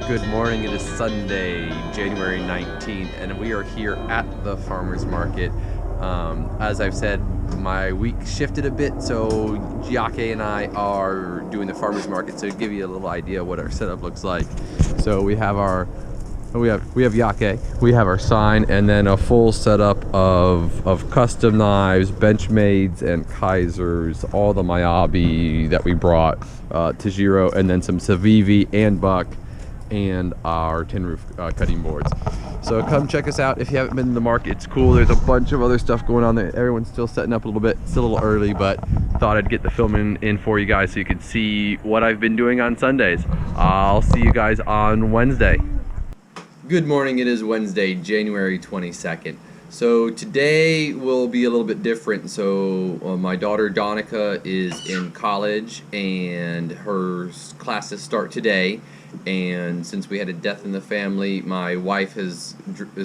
Good morning. It is Sunday, January 19th, and we are here at the farmer's market. As I've said, my week shifted a bit, so Jake and I are doing the farmer's market. So to give you a little idea what our setup looks like. So we have Yake, we have our sign, and then a full setup of custom knives, Benchmades and Kaisers, all the Miyabi that we brought, Tajiro, and then some Savivi and Buck, and our tin roof cutting boards. So come check us out if you haven't been to the market. It's cool. There's a bunch of other stuff going on there. Everyone's still setting up a little bit. It's still a little early, but thought I'd get the filming in for you guys so you could see what I've been doing on Sundays. I'll see you guys on Wednesday. Good morning. It is Wednesday, January 22nd. So today will be a little bit different. So my daughter Donica is in college and her classes start today. And since we had a death in the family, my wife is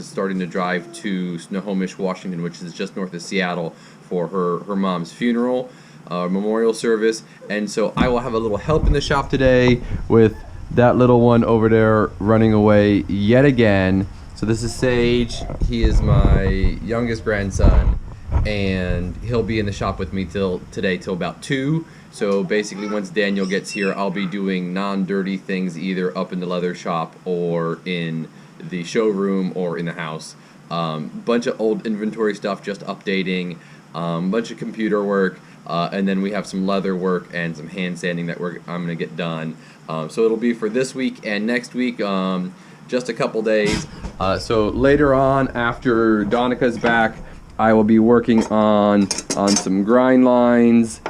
starting to drive to Snohomish, Washington, which is just north of Seattle, for her mom's funeral, memorial service. And so I will have a little help in the shop today with that little one over there running away yet again. So this is Sage. He is my youngest grandson, and he'll be in the shop with me till about 2. So basically once Daniel gets here, I'll be doing non-dirty things either up in the leather shop or in the showroom or in the house. Bunch of old inventory stuff, just updating, bunch of computer work, and then we have some leather work and some hand sanding that I'm going to get done. So it'll be for this week and next week, just a couple days. So later on, after Donica's back, I will be working on some grind lines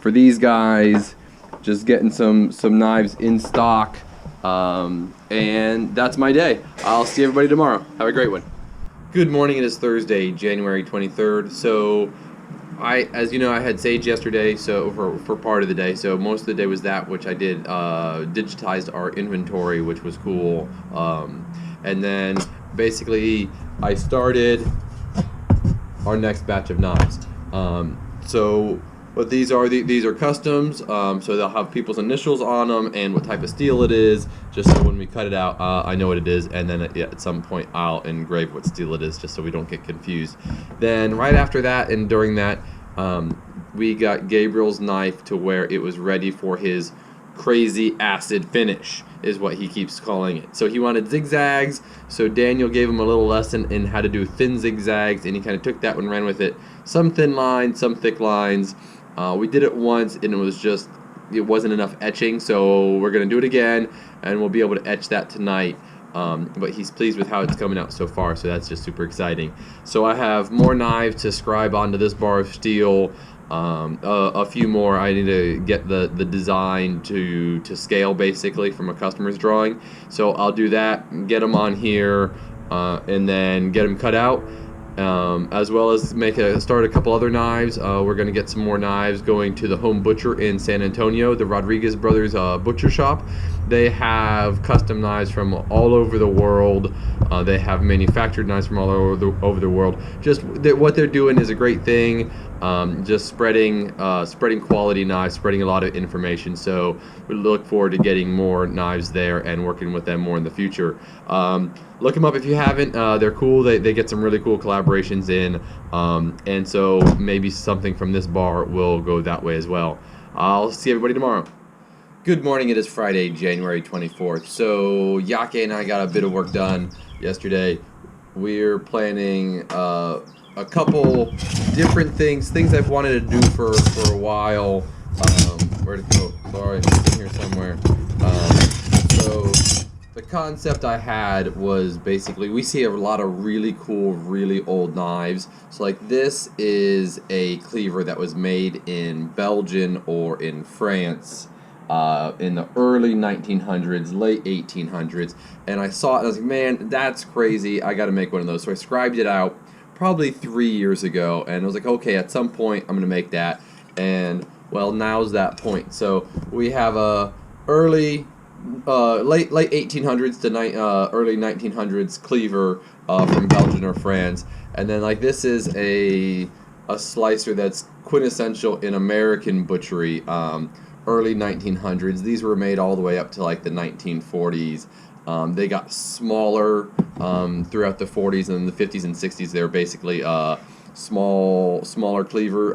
for these guys, just getting some knives in stock, and that's my day. I'll see everybody tomorrow. Have a great one. Good morning. It is Thursday, January 23rd. So as you know, I had Sage yesterday, so for part of the day. So most of the day was that, which I did, digitized our inventory, which was cool. And then basically I started our next batch of knives. So what these are customs, so they'll have people's initials on them and what type of steel it is, just so when we cut it out, I know what it is, and then at some point I'll engrave what steel it is, just so we don't get confused. Then right after that and during that, we got Gabriel's knife to where it was ready for his crazy acid finish, is what he keeps calling it. So he wanted zigzags, so Daniel gave him a little lesson in how to do thin zigzags, and he kind of took that one and ran with it. Some thin lines, some thick lines. We did it once and it wasn't enough etching, so we're going to do it again, and we'll be able to etch that tonight. But he's pleased with how it's coming out so far, so that's just super exciting. So I have more knives to scribe onto this bar of steel. A few more. I need to get the design to scale, basically, from a customer's drawing. So I'll do that, get them on here, and then get them cut out. As well as start a couple other knives. We're going to get some more knives going to the Home Butcher in San Antonio, the Rodriguez Brothers butcher shop. They have custom knives from all over the world. They have manufactured knives from all over the world. Just what they're doing is a great thing. Just spreading quality knives, spreading a lot of information. So we look forward to getting more knives there and working with them more in the future. Look them up if you haven't. They're cool. They get some really cool collaborations in, and so maybe something from this bar will go that way as well. I'll see everybody tomorrow. Good morning. It is Friday, January 24th. So Yake and I got a bit of work done yesterday. We're planning a couple different things I've wanted to do for a while. Where'd it go? Sorry, it's in here somewhere. So the concept I had was basically, we see a lot of really cool, really old knives. So like this is a cleaver that was made in Belgium or in France in the early 1900s, late 1800s. And I saw it and I was like, man, that's crazy. I got to make one of those. So I scribed it out probably 3 years ago, and I was like, okay, at some point I'm gonna make that, and well, now's that point. So we have a late 1800s to early 1900s cleaver from Belgium or France, and then like this is a slicer that's quintessential in American butchery. early 1900s. These were made all the way up to like the 1940s. They got smaller throughout the 40s, and in the 50s and 60s they were basically smaller cleaver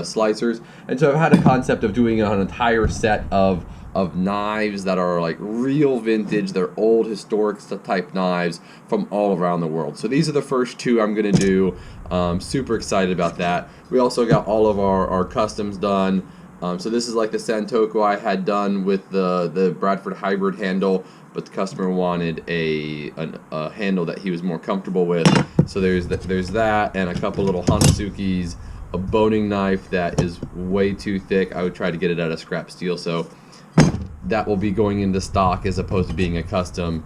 slicers. And so I've had a concept of doing an entire set of knives that are like real vintage. They're old historic type knives from all around the world. So these are the first two I'm gonna do. Super excited about that. We also got all of our customs done. So this is like the Santoku I had done with the Bradford hybrid handle, but the customer wanted a handle that he was more comfortable with. So there's that, and a couple little Hanasukis, a boning knife that is way too thick. I would try to get it out of scrap steel, so that will be going into stock as opposed to being a custom.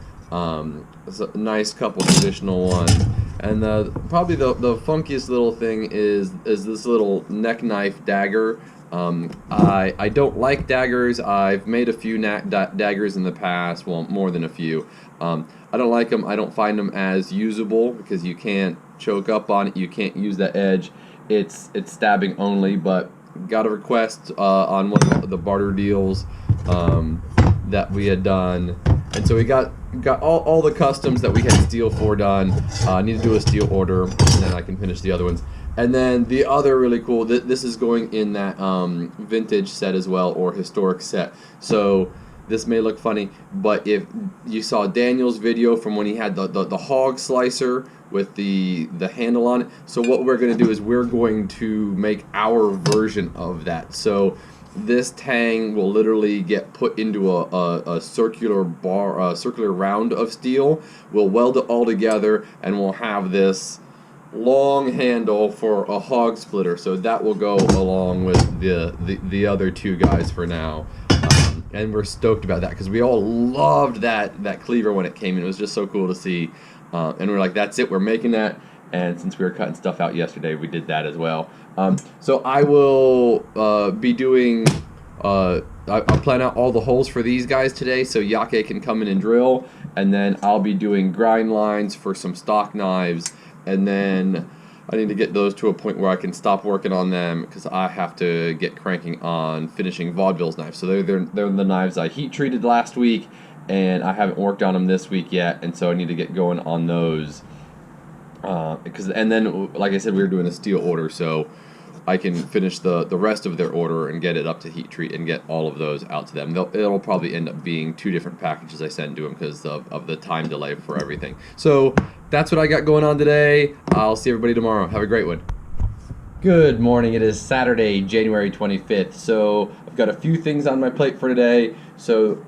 It's a nice couple traditional ones. And probably the funkiest little thing is this little neck knife dagger. I don't like daggers. I've made a few daggers in the past, well, more than a few. I don't like them. I don't find them as usable because you can't choke up on it. You can't use the edge. It's stabbing only, but got a request on one of the barter deals that we had done, and so we got all the customs that we had steel for done. I need to do a steel order, and then I can finish the other ones. And then the other really cool, this is going in that vintage set as well, or historic set. So this may look funny, but if you saw Daniel's video from when he had the hog slicer with the handle on it, so what we're going to do is we're going to make our version of that. So this tang will literally get put into a circular circular round of steel. We'll weld it all together, and we'll have this long handle for a hog splitter. So that will go along with the other two guys for now. And we're stoked about that because we all loved that cleaver when it came in. It was just so cool to see. And we're like, that's it, we're making that. And since we were cutting stuff out yesterday, we did that as well. So I will be doing, I'll plan out all the holes for these guys today so Yake can come in and drill. And then I'll be doing grind lines for some stock knives. And then I need to get those to a point where I can stop working on them because I have to get cranking on finishing Vaudeville's knives. So they're the knives I heat treated last week, and I haven't worked on them this week yet, and so I need to get going on those. And then, like I said, we were doing a steel order, so I can finish the rest of their order and get it up to heat treat and get all of those out to them. It'll probably end up being 2 different packages I send to them because of the time delay for everything. So that's what I got going on today. I'll see everybody tomorrow. Have a great one. Good morning. It is Saturday, January 25th. So I've got a few things on my plate for today. So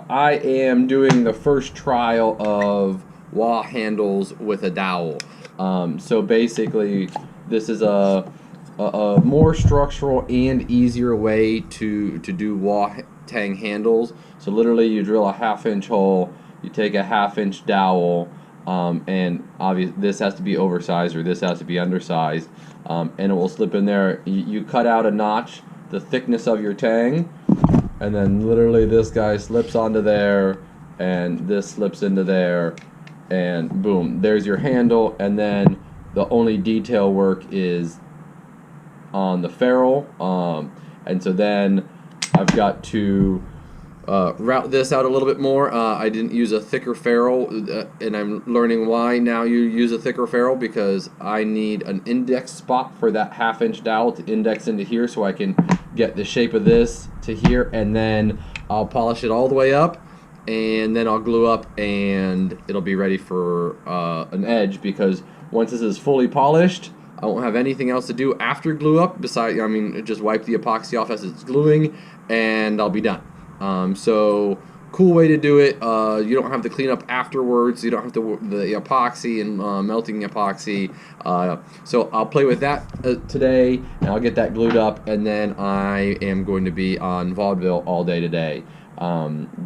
I am doing the first trial of wah handles with a dowel. So basically, this is a more structural and easier way to do wah tang handles. So literally, you drill a 1/2 inch hole, you take a 1/2 inch dowel, and obviously this has to be oversized or this has to be undersized, and it will slip in there. You cut out a notch the thickness of your tang, and then literally this guy slips onto there, and this slips into there, and boom, there's your handle. And then the only detail work is on the ferrule, and so then I've got to route this out a little bit more. I didn't use a thicker ferrule, and I'm learning why now you use a thicker ferrule, because I need an index spot for that 1/2 inch dowel to index into here so I can get the shape of this to here, and then I'll polish it all the way up, and then I'll glue up, and it'll be ready for an edge, because once this is fully polished, I won't have anything else to do after glue up besides, just wipe the epoxy off as it's gluing, and I'll be done. So cool way to do it. You don't have to clean up afterwards. You don't have to the epoxy and melting epoxy. So I'll play with that today, and I'll get that glued up, and then I am going to be on vaudeville all day today.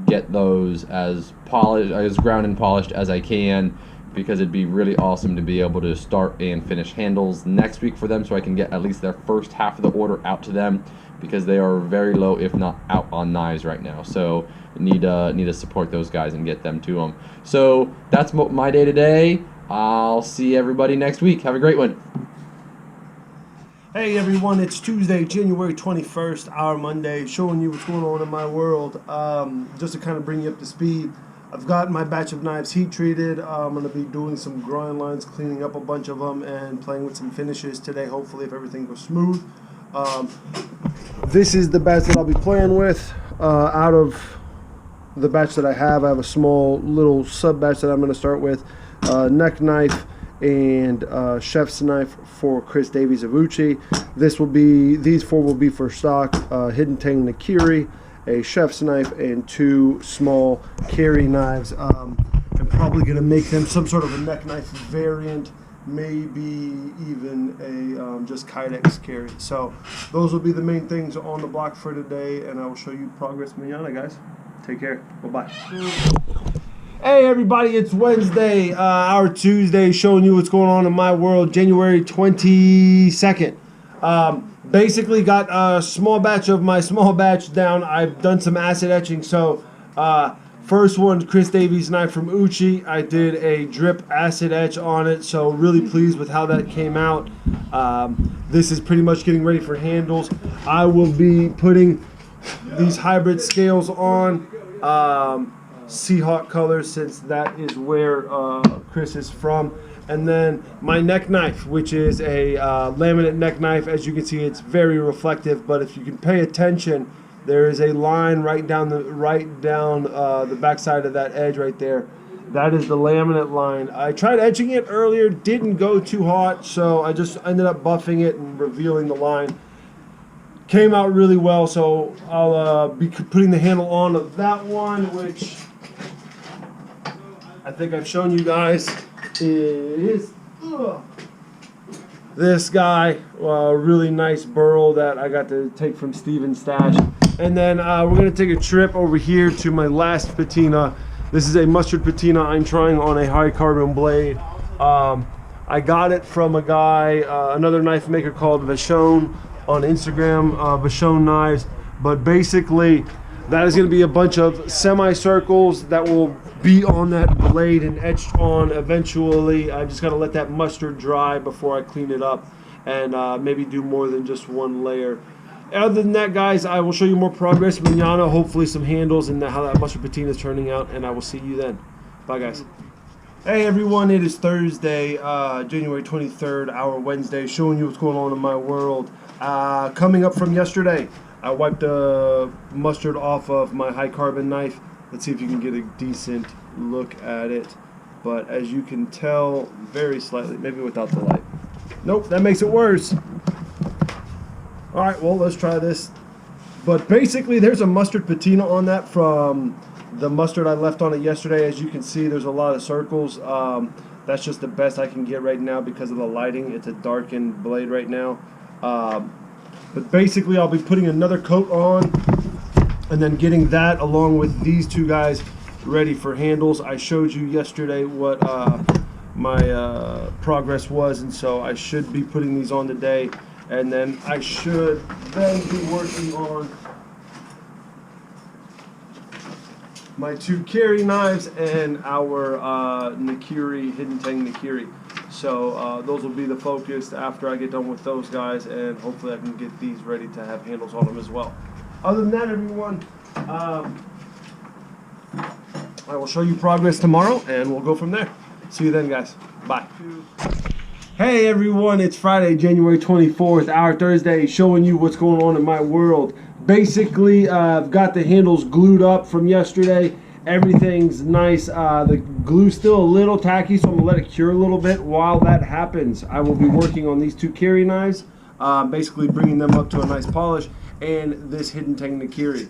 Get those as polished, as ground and polished as I can, because it'd be really awesome to be able to start and finish handles next week for them, so I can get at least their first half of the order out to them, because they are very low, if not out on knives right now. So need to support those guys and get them to them. So that's my day today. I'll see everybody next week. Have a great one. Hey everyone, it's Tuesday, January 21st, our Monday, showing you what's going on in my world. Just to kind of bring you up to speed, I've got my batch of knives heat treated. I'm going to be doing some grind lines, cleaning up a bunch of them, and playing with some finishes today, hopefully, if everything goes smooth. This is the batch that I'll be playing with. Out of the batch that I have a small little sub batch that I'm going to start with. Neck knife and chef's knife for Chris Davies of Uchi. These four will be for stock. Hidden Tang Nakiri, a chef's knife, and two small carry knives. I'm probably going to make them some sort of a neck knife variant, maybe even a just Kydex carry. So those will be the main things on the block for today, and I will show you progress mañana, guys. Take care. Bye-bye. Hey everybody, it's Wednesday, our Tuesday, showing you what's going on in my world, January 22nd. Basically got a small batch of my small batch down. I've done some acid etching. So first one, Chris Davies knife from Uchi. I did a drip acid etch on it, so really pleased with how that came out. This is pretty much getting ready for handles. I will be putting these hybrid scales on. Seahawk colors, since that is where Chris is from. And then my neck knife, which is a laminate neck knife. As you can see, it's very reflective, but if you can pay attention, there is a line right down the backside of that edge right there. That is the laminate line. I tried etching it earlier, didn't go too hot, so I just ended up buffing it and revealing the line. Came out really well, so I'll be putting the handle on of that one, which I think I've shown you guys. It is this guy, really nice burl that I got to take from Steven's stash. And then we're going to take a trip over here to my last patina. This is a mustard patina I'm trying on a high carbon blade. I got it from a guy, another knife maker called Vachon on Instagram, Vachon Knives. But basically, that is going to be a bunch of semicircles that will be on that blade and etched on eventually. I just got to let that mustard dry before I clean it up and maybe do more than just one layer. Other than that, guys, I will show you more progress mañana, hopefully some handles and how that mustard patina is turning out, and I will see you then. Bye, guys. Hey everyone, it is Thursday, January 23rd, our Wednesday, showing you what's going on in my world. Coming up from yesterday, I wiped the mustard off of my high carbon knife. Let's see if you can get a decent look at it. But as you can tell, very slightly, maybe without the light. Nope, that makes it worse. All right, well, let's try this. But basically, there's a mustard patina on that from the mustard I left on it yesterday. As you can see, there's a lot of circles. That's just the best I can get right now because of the lighting. It's a darkened blade right now. But basically, I'll be putting another coat on and then getting that along with these two guys ready for handles. I showed you yesterday what my progress was, and so I should be putting these on today. And then I should then be working on my two carry knives and our Nakiri, Hidden Tang Nakiri. So those will be the focus after I get done with those guys, and hopefully I can get these ready to have handles on them as well. Other than that, everyone, I will show you progress tomorrow, and we'll go from there. See you then, guys. Bye. Hey everyone, it's Friday, January 24th, our Thursday, showing you what's going on in my world. Basically, I've got the handles glued up from yesterday. Everything's nice. The glue's still a little tacky, so I'm gonna let it cure a little bit. While that happens, I will be working on these two carry knives, basically bringing them up to a nice polish, and this Hidden Tang Nakiri.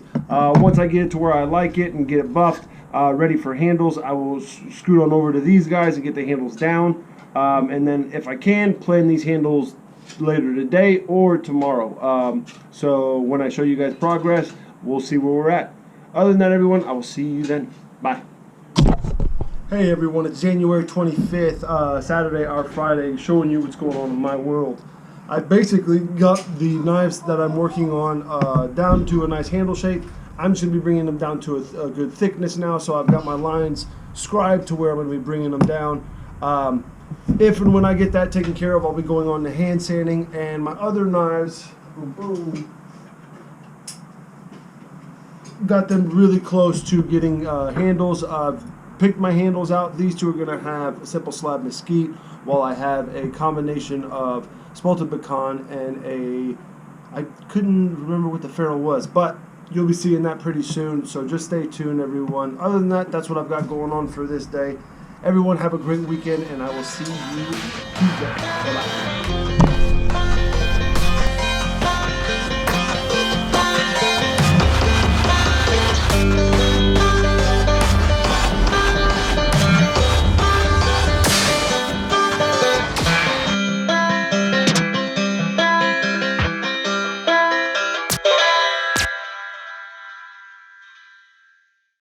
Once I get it to where I like it and get it buffed, ready for handles, I will scoot on over to these guys and get the handles down. And then if I can, plan these handles later today or tomorrow. So when I show you guys progress, we'll see where we're at. Other than that, everyone, I will see you then. Bye. Hey everyone, it's January 25th, Saturday or Friday, showing you what's going on in my world. I basically got the knives that I'm working on down to a nice handle shape. I'm just going to be bringing them down to a good thickness now, so I've got my lines scribed to where I'm going to be bringing them down. if and when I get that taken care of, I'll be going on to hand sanding. And my other knives, boom, boom, got them really close to getting handles. I've picked my handles out. These two are going to have a simple slab mesquite, while I have a combination of spalted pecan and I couldn't remember what the ferrule was, but you'll be seeing that pretty soon, so just stay tuned, everyone. Other than that, that's what I've got going on for this day. Everyone have a great weekend, and I will see you Tuesday. Bye-bye.